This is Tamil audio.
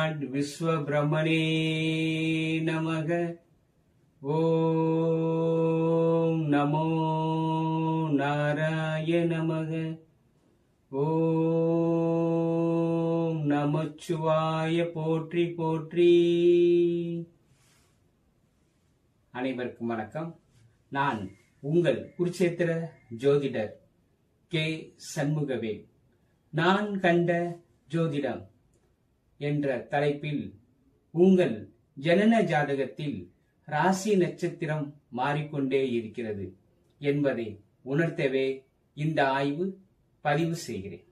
லார்ட் விஸ்வபிரமணே நமக. ஓம் நமோ நாராய நமக. ஓம் நமச்சிவாய போற்றி போற்றி. அனைவருக்கும் வணக்கம். நான் உங்கள் குருச்சேத்திர ஜோதிடர் கே சண்முகவேல். நான் கண்ட ஜோதிடம் என்ற தலைப்பில் உங்கள் ஜனன ஜாதகத்தில் ராசி நட்சத்திரம் மாறிக்கொண்டே இருக்கிறது என்பதை உணர்த்தவே இந்த ஆய்வு பதிவு செய்கிறேன்.